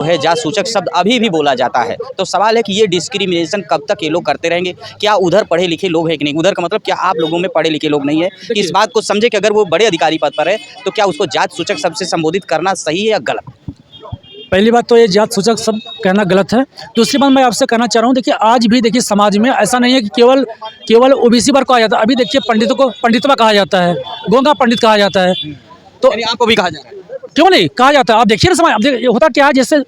है जात सूचक शब्द अभी भी बोला जाता है। तो सवाल है कि ये डिस्क्रिमिनेशन कब तक ये लोग करते रहेंगे? क्या उधर पढ़े लिखे लोग हैं कि नहीं? उधर का मतलब क्या आप लोगों में पढ़े लिखे लोग नहीं है कि इस बात को समझे कि अगर वो बड़े अधिकारी पद पर है तो क्या उसको जात सूचक शब्द से संबोधित करना सही है या गलत? पहली बात तो ये जात सूचक शब्द कहना गलत है। दूसरी बात मैं आपसे कहना चाह रहा हूँ, देखिए आज भी देखिए समाज में ऐसा नहीं है कि केवल ओबीसी वर्ग कहा जाता है। अभी देखिए पंडितों को पंडितवा कहा जाता है, गोंगा पंडित कहा जाता है, तो आपको भी कहा जा रहा है? क्यों नहीं कहा जाता है? आप देखिए ना समाज, अब देखिए होता क्या है, जैसे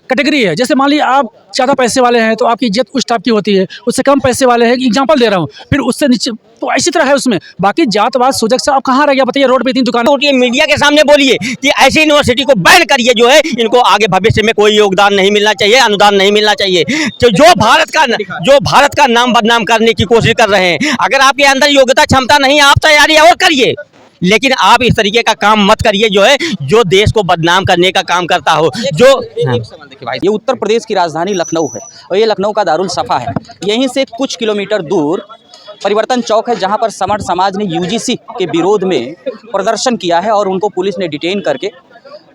कैटेगरी है, जैसे मान लीजिए आप ज़्यादा पैसे वाले हैं तो आपकी इज्जत उस टाइप की होती है, उससे कम पैसे वाले हैं, एग्जांपल दे रहा हूँ, फिर उससे नीचे, तो इसी तरह है उसमें। बाकी जातवाद सूचक से आप कहाँ रह गया बताइए? रोड पे इतनी दुकान होती है, मीडिया के सामने बोलिए कि ऐसी यूनिवर्सिटी को बैन करिए, जो है इनको आगे भविष्य में कोई योगदान नहीं मिलना चाहिए, अनुदान नहीं मिलना चाहिए। तो जो भारत का नाम बदनाम करने की कोशिश कर रहे हैं, अगर आपके अंदर योग्यता क्षमता नहीं है, आप तैयारी और करिए, लेकिन आप इस तरीके का काम मत करिए जो है जो देश को बदनाम करने का काम करता हो। जो एक सवाल देखिए भाई, ये उत्तर प्रदेश की राजधानी लखनऊ है और ये लखनऊ का दारुल सफ़ा है। यहीं से कुछ किलोमीटर दूर परिवर्तन चौक है, जहां पर समर्थ समाज ने यूजीसी के विरोध में प्रदर्शन किया है और उनको पुलिस ने डिटेन करके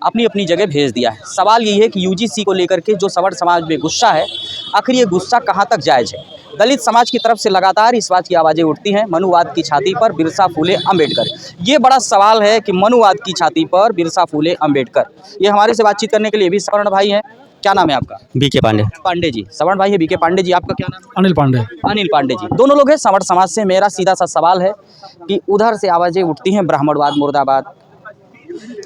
अपनी अपनी जगह भेज दिया है। सवाल यही है कि यूजीसी को लेकर के जो समर्थ समाज में गुस्सा है, आखिर ये गुस्सा कहां तक जायज़ है? दलित समाज की तरफ से लगातार इस बात की आवाज़ें उठती हैं, मनुवाद की छाती पर बिरसा फूले अम्बेडकर। ये बड़ा सवाल है कि मनुवाद की छाती पर बिरसा फूले अम्बेडकर। ये हमारे से बातचीत करने के लिए भी सवर्ण भाई हैं। क्या नाम है आपका? बीके पांडे जी। सवर्ण भाई है बीके पांडे जी। आपका क्या नाम है? अनिल पांडे। अनिल पांडे जी। दोनों लोग हैं सवर्ण समाज से। मेरा सीधा सा सवाल है कि उधर से आवाज़ें उठती हैं ब्राह्मणवाद मुर्दाबाद,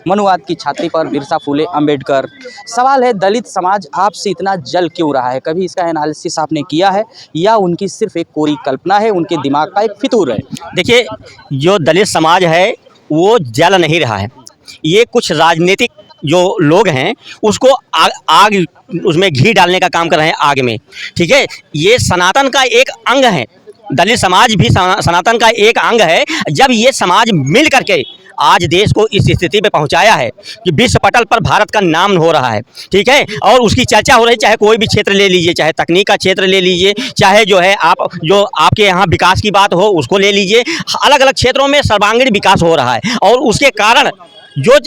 मनुवाद की छाती पर बिरसा फूले अम्बेडकर। सवाल है दलित समाज आपसे इतना जल क्यों रहा है? कभी इसका एनालिसिस आपने किया है या उनकी सिर्फ एक कोरी कल्पना है, उनके दिमाग का एक फितूर है? देखिए, जो दलित समाज है वो जल नहीं रहा है। ये कुछ राजनीतिक जो लोग हैं उसको आग उसमें घी डालने का काम कर रहे हैं आग में, ठीक है। ये सनातन का एक अंग है, दलित समाज भी सनातन का एक अंग है। जब ये समाज मिल करके आज देश को इस स्थिति पे पहुंचाया है कि विश्व पटल पर भारत का नाम हो रहा है, ठीक है, और उसकी चर्चा हो रही, चाहे कोई भी क्षेत्र ले लीजिए, चाहे तकनीक का क्षेत्र ले लीजिए, चाहे जो है आप जो आपके यहाँ विकास की बात हो उसको ले लीजिए, अलग अलग क्षेत्रों में सर्वांगीण विकास हो रहा है। और उसके कारण जो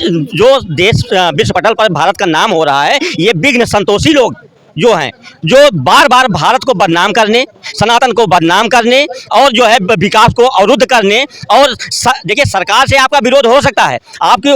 देश विश्व पटल पर भारत का नाम हो रहा है, ये विघ्न संतोषी लोग जो हैं, जो बार बार भारत को बदनाम करने, सनातन को बदनाम करने और जो है विकास को अवरुद्ध करने। और देखिए, सरकार से आपका विरोध हो सकता है, आपके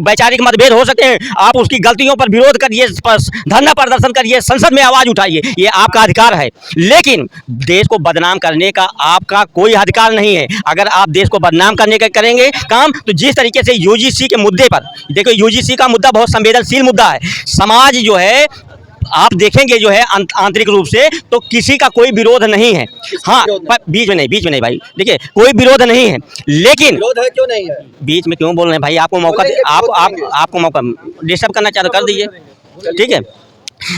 वैचारिक मतभेद हो सकते हैं, आप उसकी गलतियों पर विरोध करिए, धरना प्रदर्शन करिए, संसद में आवाज़ उठाइए, ये आपका अधिकार है। लेकिन देश को बदनाम करने का आपका कोई अधिकार नहीं है। अगर आप देश को बदनाम करने का करेंगे काम, तो जिस तरीके से यूजीसी के मुद्दे पर, देखो यूजीसी का मुद्दा बहुत संवेदनशील मुद्दा है। समाज जो है आप देखेंगे जो है आंतरिक रूप से तो किसी का कोई विरोध नहीं है। हाँ, बीच में नहीं भाई, देखिए कोई विरोध नहीं है, लेकिन विरोध है क्यों नहीं है? बीच में क्यों बोल रहे हैं भाई? आपको मौका, आपको मौका डिस्टर्ब करना चाहते कर दीजिए, ठीक है।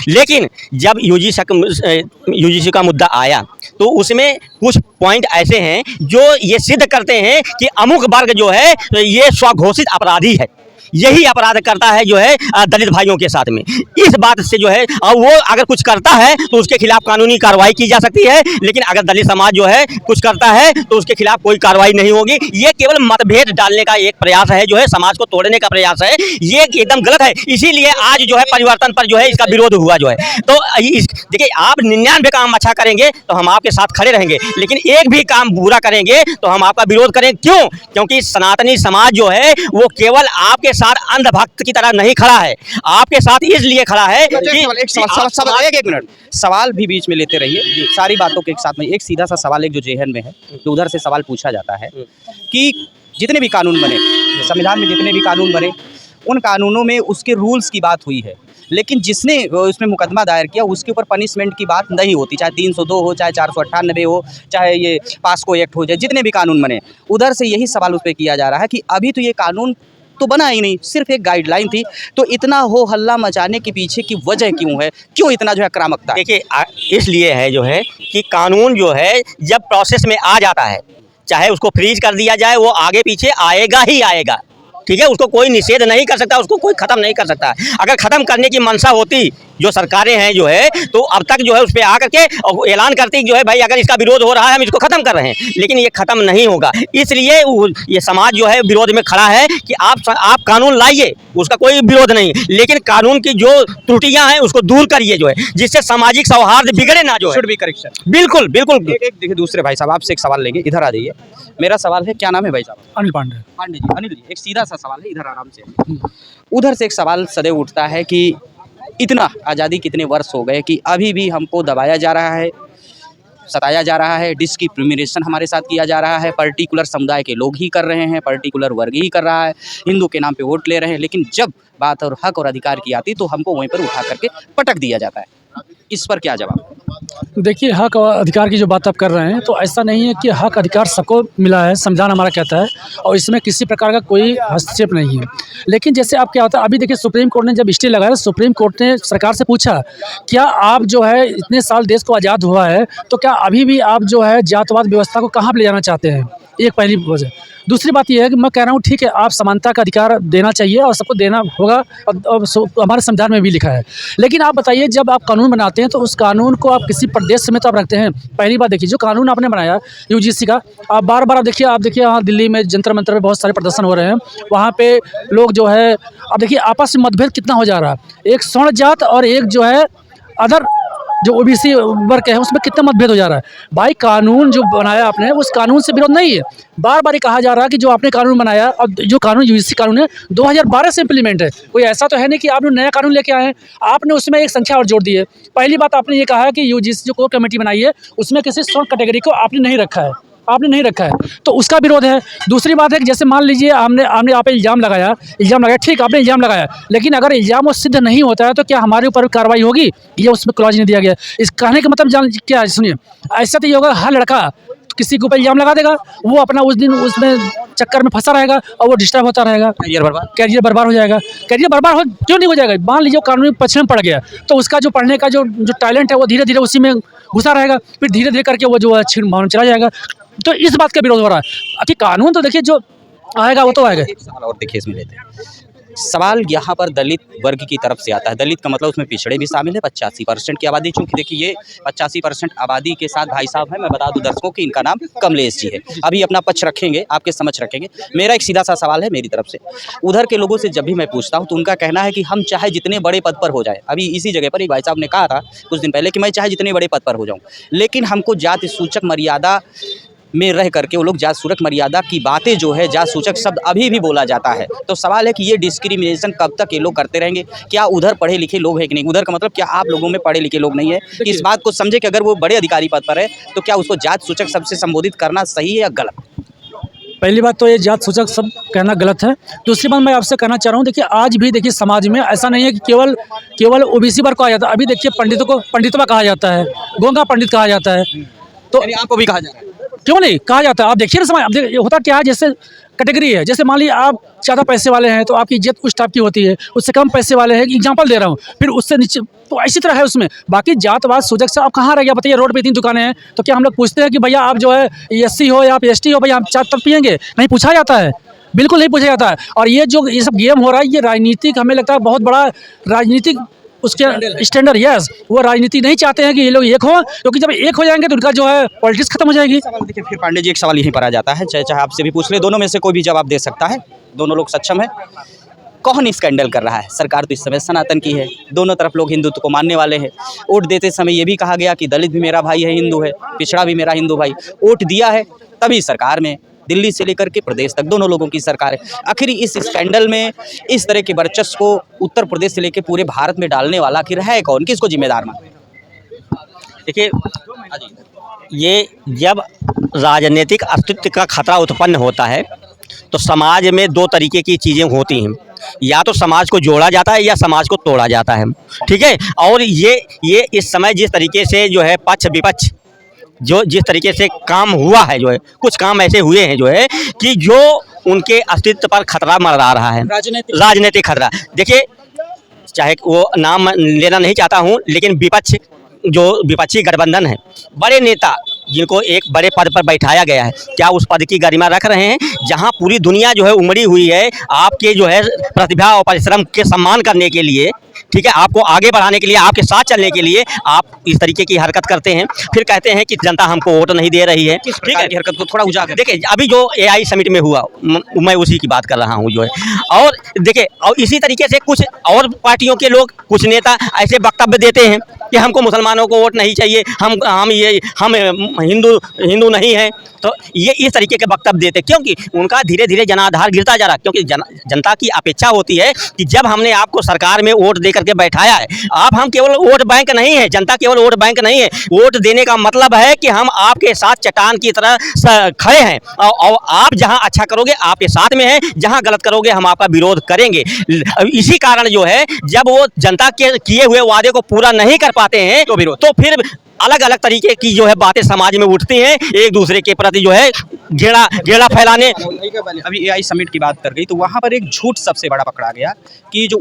लेकिन जब यूजीसी का मुद्दा आया तो उसमें कुछ पॉइंट ऐसे हैं जो ये सिद्ध करते हैं कि अमुक वर्ग जो है ये स्वघोषित अपराधी है, यही अपराध करता है जो है दलित भाइयों के साथ में। इस बात से जो है, और वो अगर कुछ करता है तो उसके खिलाफ कानूनी कार्रवाई की जा सकती है, लेकिन अगर दलित समाज जो है कुछ करता है तो उसके खिलाफ कोई कार्रवाई नहीं होगी। ये केवल मतभेद डालने का एक प्रयास है, जो है समाज को तोड़ने का प्रयास है, ये एकदम गलत है। इसीलिए आज जो है परिवर्तन पर जो है इसका विरोध हुआ जो है। तो देखिए, आप 99 काम अच्छा करेंगे तो हम आपके साथ खड़े रहेंगे, लेकिन एक भी काम बुरा करेंगे तो हम आपका विरोध करें। क्यों? क्योंकि सनातनी समाज जो है वो केवल आपके अंधभक्त की तरह नहीं खड़ा है, आपके साथ इसलिए खड़ा है कि एक मिनट, सवाल भी बीच में लेते रहिए, सारी बातों के एक साथ में। एक सीधा सा सवाल, एक जो जेहन में है, तो उधर से सवाल पूछा जाता है कि जितने भी कानून बने संविधान में, जितने भी कानून बने, उन कानूनों में उसके रूल्स की बात हुई है, लेकिन जिसने उसमें मुकदमा दायर किया उसके ऊपर पनिशमेंट की बात नहीं होती। चाहे 302 हो, चाहे 498 हो, चाहे ये पास्को एक्ट हो जाए, जितने भी कानून बने, उधर से यही सवाल उस पर किया जा रहा है कि अभी तो ये कानून तो बना ही नहीं, सिर्फ एक गाइडलाइन थी, तो इतना हो हल्ला मचाने के पीछे की वजह क्यों है? क्यों इतना जो है आक्रामकता? देखिए, इसलिए है जो है कि कानून जो है जब प्रोसेस में आ जाता है, चाहे उसको फ्रीज कर दिया जाए, वो आगे पीछे आएगा ही आएगा, ठीक है। उसको कोई निषेध नहीं कर सकता, उसको कोई ख़त्म नहीं कर सकता। अगर ख़त्म करने की मंशा होती जो सरकारें हैं जो है, तो अब तक जो है उस पर आकर के और ऐलान करती जो है भाई अगर इसका विरोध हो रहा है हम इसको खत्म कर रहे हैं, लेकिन ये खत्म नहीं होगा। इसलिए ये समाज जो है विरोध में खड़ा है कि आप कानून लाइए, उसका कोई विरोध नहीं, लेकिन कानून की जो त्रुटियां हैं उसको दूर करिए जो है, जिससे सामाजिक सौहार्द बिगड़े ना जो है। Should be correction. बिल्कुल बिल्कुल। एक देखिए दूसरे भाई साहब आपसे एक सवाल लेंगे, इधर आ जाइए। मेरा सवाल है, क्या नाम है भाई साहब? अनिल पांडे। पांडे जी। अनिल जी, एक सीधा सा सवाल है, इधर आराम से। उधर से एक सवाल सदैव उठता है कि इतना आज़ादी कितने वर्ष हो गए कि अभी भी हमको दबाया जा रहा है, सताया जा रहा है, डिस्क्रिमिनेशन हमारे साथ किया जा रहा है, पर्टिकुलर समुदाय के लोग ही कर रहे हैं, पर्टिकुलर वर्ग ही कर रहा है, हिंदू के नाम पे वोट ले रहे हैं, लेकिन जब बात और हक और अधिकार की आती तो हमको वहीं पर उठा करके पटक दिया जाता है। इस पर क्या जवाब? देखिए, हक और अधिकार की जो बात आप कर रहे हैं, तो ऐसा नहीं है कि हक अधिकार सबको मिला है, संविधान हमारा कहता है, और इसमें किसी प्रकार का कोई हस्तक्षेप नहीं है। लेकिन जैसे आप क्या होता है, अभी देखिए सुप्रीम कोर्ट ने जब स्टे लगाया, सुप्रीम कोर्ट ने सरकार से पूछा, क्या आप जो है इतने साल देश को आज़ाद हुआ है, तो क्या अभी भी आप जो है जातवाद व्यवस्था को कहाँ पर ले जाना चाहते हैं? एक पहली वजह। दूसरी बात यह है कि मैं कह रहा हूँ ठीक है, आप समानता का अधिकार देना चाहिए और सबको देना होगा, और हमारे संविधान में भी लिखा है। लेकिन आप बताइए, जब आप कानून बनाते हैं तो उस कानून को आप किसी प्रदेश में तो आप रखते हैं। पहली बात देखिए, जो कानून आपने बनाया यूजीसी का, आप बार आप देखिए यहाँ दिल्ली में जंतर मंतर में बहुत सारे प्रदर्शन हो रहे हैं, वहाँ पे लोग जो है, अब देखिए आपस में मतभेद कितना हो जा रहा है। एक स्वर्ण जात और एक जो है अदर जो ओबीसी वर्ग है, उसमें कितना मतभेद हो जा रहा है। भाई कानून जो बनाया आपने, उस कानून से विरोध नहीं है। बार बार ये कहा जा रहा है कि जो आपने कानून बनाया, और जो कानून यूजीसी कानून है 2012 से इम्प्लीमेंट है, कोई ऐसा तो है नहीं कि आपने नया कानून लेके आए हैं। आपने उसमें एक संख्या और जोड़ दी है। पहली बात आपने ये कहा है कि यूजीसी जो कोर कमेटी बनाई है, उसमें किसी स्वर्ण कैटेगरी को आपने नहीं रखा है, तो उसका विरोध है। दूसरी बात है कि जैसे मान लीजिए आपने आप इल्ज़ाम लगाया, ठीक, आपने इल्ज़ाम लगाया, लेकिन अगर इल्ज़ाम वो सिद्ध नहीं होता है तो क्या हमारे ऊपर कार्रवाई होगी? ये उसमें क्लॉज नहीं दिया गया। इस कहने का मतलब जान क्या है, सुनिए, ऐसा तो ये होगा, हर लड़का किसी के ऊपर इल्ज़ाम लगा देगा, वो अपना उस दिन उसमें चक्कर में फंसा रहेगा और वो डिस्टर्ब होता रहेगा, कैरियर बर्बाद हो जाएगा। कैरियर बर्बाद क्यों नहीं हो जाएगा? मान लीजिए कानूनी पक्ष में पड़ गया, तो उसका जो पढ़ने का जो टैलेंट है वो धीरे धीरे उसी में घुसा रहेगा, फिर धीरे धीरे करके वो जो है छीन भावना चला जाएगा। तो इस बात का विरोध हो रहा है कि कानून तो देखिए जो आएगा वो तो आएगा। एक सवाल और देखिए इसमें लेते हैं। सवाल यहाँ पर दलित वर्ग की तरफ से आता है। दलित का मतलब उसमें पिछड़े भी शामिल है, 85% की आबादी। चूँकि देखिए ये 85% आबादी के साथ भाई साहब हैं, मैं बता दूं दर्शकों कि इनका नाम कमलेश जी है। अभी अपना पक्ष रखेंगे, आपके समझ रखेंगे। मेरा एक सीधा सा सवाल है मेरी तरफ से। उधर के लोगों से जब भी मैं पूछता हूँ तो उनका कहना है कि हम चाहे जितने बड़े पद पर हो जाए, अभी इसी जगह पर एक भाई साहब ने कहा था कुछ दिन पहले कि मैं चाहे जितने बड़े पद पर हो जाऊँ, लेकिन हमको जाति सूचक मर्यादा में रह करके वो लोग जात सूचक मर्यादा की बातें जो है, जात सूचक शब्द अभी भी बोला जाता है। तो सवाल है कि ये डिस्क्रिमिनेशन कब तक ये लोग करते रहेंगे? क्या उधर पढ़े लिखे लोग हैं कि नहीं? उधर का मतलब क्या आप लोगों में पढ़े लिखे लोग नहीं है कि इस बात को समझे कि अगर वो बड़े अधिकारी पद पर है तो क्या उसको जात सूचक शब्द से संबोधित करना सही है या गलत? पहली बात तो ये जात सूचक शब्द कहना गलत है। दूसरी बात मैं आपसे कहना चाह रहा हूँ, देखिए आज भी देखिए समाज में ऐसा नहीं है कि केवल ओबीसी वर्ग को कहा जाता है। अभी देखिए पंडितों को पंडितवा कहा जाता है, गोंगा पंडित कहा जाता है, तो आपको भी कहा जा रहा है? क्यों नहीं कहा जाता है? आप देखिए ना समाज, अब देखिए होता क्या है, जैसे कैटेगरी है, जैसे मान लीजिए आप ज़्यादा पैसे वाले हैं तो आपकी इज्जत उस टाइप की होती है, उससे कम पैसे वाले हैं, एग्जांपल दे रहा हूँ, फिर उससे नीचे, तो इसी तरह है उसमें। बाकी जातवाद सूचक से आप कहाँ रह गया बताइए? रोड पे 3 दुकानें हैं तो क्या हम लोग पूछते हैं कि भैया आप जो है SC हो या आप ST हो, भैया आप चाय तब पियेंगे? नहीं पूछा जाता है, बिल्कुल नहीं पूछा जाता है। और ये सब गेम हो रहा है, ये राजनीतिक, हमें लगता है बहुत बड़ा राजनीतिक उसके स्टैंडर्ड, यस, वो राजनीति नहीं चाहते हैं कि ये लोग एक हो, क्योंकि जब एक हो जाएंगे तो उनका जो है पॉलिटिक्स खत्म हो जाएगी। देखिए फिर पांडे जी एक सवाल यहीं पर आ जाता है, चाहे आपसे भी पूछ ले, दोनों में से कोई भी जवाब दे सकता है, दोनों लोग सक्षम है। कौन स्कैंडल कर रहा है? सरकार तो इस समय सनातन की है, दोनों तरफ लोग हिंदुत्व को मानने वाले हैं। वोट देते समय ये भी कहा गया कि दलित भी मेरा भाई है, हिंदू है, पिछड़ा भी मेरा हिंदू भाई। वोट दिया है तभी सरकार में, दिल्ली से लेकर के प्रदेश तक दोनों लोगों की सरकार है। आखिर इस स्कैंडल में इस तरह के वर्चस्व को उत्तर प्रदेश से लेकर पूरे भारत में डालने वाला आखिर है कौन? किसको जिम्मेदार मानते हैं? देखिए, ये जब राजनीतिक अस्तित्व का खतरा उत्पन्न होता है तो समाज में 2 तरीके की चीज़ें होती हैं, या तो समाज को जोड़ा जाता है या समाज को तोड़ा जाता है, ठीक है। और ये इस समय जिस तरीके से जो है पक्ष विपक्ष जो जिस तरीके से काम हुआ है, जो है कुछ काम ऐसे हुए हैं जो है कि जो उनके अस्तित्व पर खतरा मंडरा रहा है, राजनीतिक खतरा। देखिए, चाहे वो नाम लेना नहीं चाहता हूँ, लेकिन विपक्ष जो विपक्षी गठबंधन है, बड़े नेता जिनको एक बड़े पद पर बैठाया गया है, क्या उस पद की गरिमा रख रहे हैं? जहां पूरी दुनिया जो है उमड़ी हुई है आपके जो है प्रतिभा और परिश्रम के सम्मान करने के लिए, ठीक है, आपको आगे बढ़ाने के लिए, आपके साथ चलने के लिए आप इस तरीके की हरकत करते हैं, फिर कहते हैं कि जनता हमको वोट नहीं दे रही है। किस ठीक प्रकार है, की हरकत को थोड़ा उजागर देखिए अभी जो एआई समिट में हुआ मैं उसी की बात कर रहा हूँ जो है। और देखिए और इसी तरीके से कुछ और पार्टियों के लोग, कुछ नेता ऐसे वक्तव्य देते हैं कि हमको मुसलमानों को वोट नहीं चाहिए, हम हिंदू नहीं हैं, तो ये इस तरीके के वक्तव्य देते, क्योंकि उनका धीरे धीरे जनाधार गिरता जा रहा है। क्योंकि जनता की अपेक्षा होती है कि जब हमने आपको सरकार में वोट दे करके बैठाया है, हम केवल वोट बैंक नहीं है, जनता केवल वोट बैंक नहीं है। वोट देने का मतलब है कि हम आपके साथ चट्टान की तरह खड़े हैं, और आप जहां अच्छा करोगे आपके साथ में हैं, जहां गलत करोगे हम आपका विरोध करेंगे। इसी कारण जो है, जब वो जनता के किए हुए वादे को पूरा नहीं कर पाते हैं तो विरोध, तो फिर अलग अलग तरीके की जो है बातें समाज में उठती हैं, एक दूसरे के प्रति जो है घेरा फैलाने। अभी एआई समिट की बात कर गई तो वहाँ पर एक झूठ सबसे बड़ा पकड़ा गया कि जो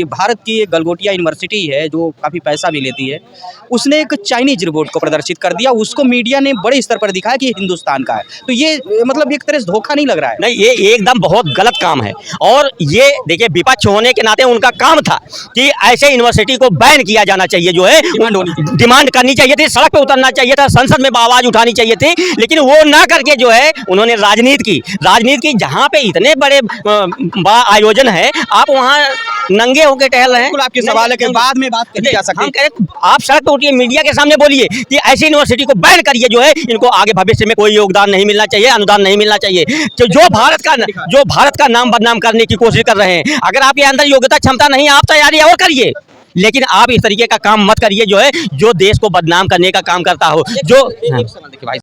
भारत की एक गलगोटिया यूनिवर्सिटी है जो काफ़ी पैसा भी लेती है, उसने एक चाइनीज रिपोर्ट को प्रदर्शित कर दिया, उसको मीडिया ने बड़े स्तर पर दिखाया कि हिंदुस्तान का है। तो ये मतलब एक तरह से धोखा नहीं लग रहा है? नहीं, ये एकदम बहुत गलत काम है। और ये देखिए विपक्ष होने के नाते उनका काम था कि ऐसे यूनिवर्सिटी को बैन किया जाना चाहिए, जो है डिमांड करनी चाहिए थी, सड़क पे उतरना चाहिए था, संसद में आवाज उठानी चाहिए थी, लेकिन वो ना करके जो है उन्होंने राजनीति की। जहां पे इतने बड़े आयोजन है, आप वहां नंगे होके टहल रहे हैं। बिल्कुल आपके सवाल है कि बाद में बात कही जा सकती है। हम कह रहे आप सड़क पे उठिए, मीडिया के सामने बोलिए कि ऐसी यूनिवर्सिटी को बैन करिए, जो है इनको आगे भविष्य में कोई योगदान नहीं मिलना चाहिए, अनुदान नहीं मिलना चाहिए। तो जो भारत का नाम बदनाम करने की कोशिश कर रहे हैं, अगर आपके अंदर योग्यता क्षमता नहीं, आप तैयारी और करिए, लेकिन आप इस तरीके का काम मत करिए जो है जो देश को बदनाम करने का काम करता हो। जो एक सवाल देखिए भाई